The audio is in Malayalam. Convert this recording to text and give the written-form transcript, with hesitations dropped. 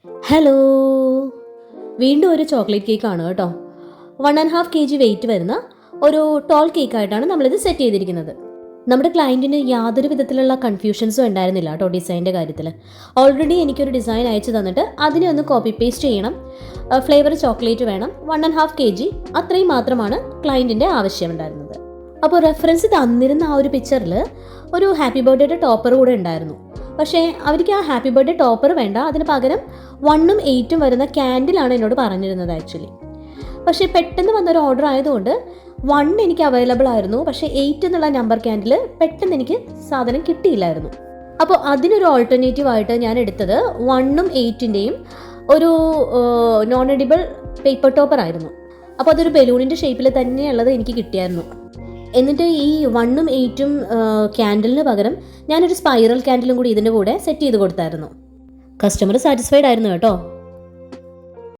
ഹലോ, വീണ്ടും ഒരു ചോക്ലേറ്റ് കേക്കാണ് കേട്ടോ. 1.5 kg വെയിറ്റ് വരുന്ന ഒരു ടോൾ കേക്കായിട്ടാണ് നമ്മളിത് സെറ്റ് ചെയ്തിരിക്കുന്നത്. നമ്മുടെ ക്ലയൻറ്റിന് യാതൊരു വിധത്തിലുള്ള കൺഫ്യൂഷൻസും ഉണ്ടായിരുന്നില്ല കേട്ടോ ഡിസൈൻ്റെ കാര്യത്തിൽ. ഓൾറെഡി എനിക്കൊരു ഡിസൈൻ അയച്ചു തന്നിട്ട് അതിനെ ഒന്ന് കോപ്പി പേസ്റ്റ് ചെയ്യണം, ഫ്ലേവർ ചോക്ലേറ്റ് വേണം, 1.5 kg, അത്രയും മാത്രമാണ് ക്ലയൻറ്റിൻ്റെ ആവശ്യമുണ്ടായിരുന്നത്. അപ്പോൾ റെഫറൻസ് തന്നിരുന്ന ആ ഒരു പിക്ചറിൽ ഒരു ഹാപ്പി ബർത്ത്ഡേയുടെ ടോപ്പർ കൂടെ ഉണ്ടായിരുന്നു. പക്ഷേ അവർക്ക് ആ ഹാപ്പി ബർത്ത്ഡേ ടോപ്പർ വേണ്ട, അതിന് പകരം 1ഉം 8ഉം വരുന്ന ക്യാൻഡിലാണ് എന്നോട് പറഞ്ഞിരുന്നത് ആക്ച്വലി. പക്ഷേ പെട്ടെന്ന് വന്നൊരു ഓർഡർ ആയതുകൊണ്ട് 1 എനിക്ക് അവൈലബിൾ ആയിരുന്നു, പക്ഷേ 8 എന്നുള്ള നമ്പർ ക്യാൻഡിൽ പെട്ടെന്ന് എനിക്ക് സാധനം കിട്ടിയില്ലായിരുന്നു. അപ്പോൾ അതിനൊരു ഓൾട്ടർനേറ്റീവ് ആയിട്ട് ഞാൻ എടുത്തത് 1ഉം 8ൻ്റെയും ഒരു നോൺ എഡിബിൾ പേപ്പർ ടോപ്പർ ആയിരുന്നു. അപ്പോൾ അതൊരു ബലൂണിൻ്റെ ഷേപ്പിൽ തന്നെയുള്ളത് എനിക്ക് കിട്ടിയായിരുന്നു. എന്നിട്ട് ഈ 1ഉം 8ഉം ക്യാൻഡിലിന് പകരം ഞാനൊരു സ്പൈറൽ ക്യാൻഡിലും കൂടി ഇതിൻ്റെ കൂടെ സെറ്റ് ചെയ്ത് കൊടുത്തായിരുന്നു. കസ്റ്റമർ സാറ്റിസ്ഫൈഡ് ആയിരുന്നു കേട്ടോ.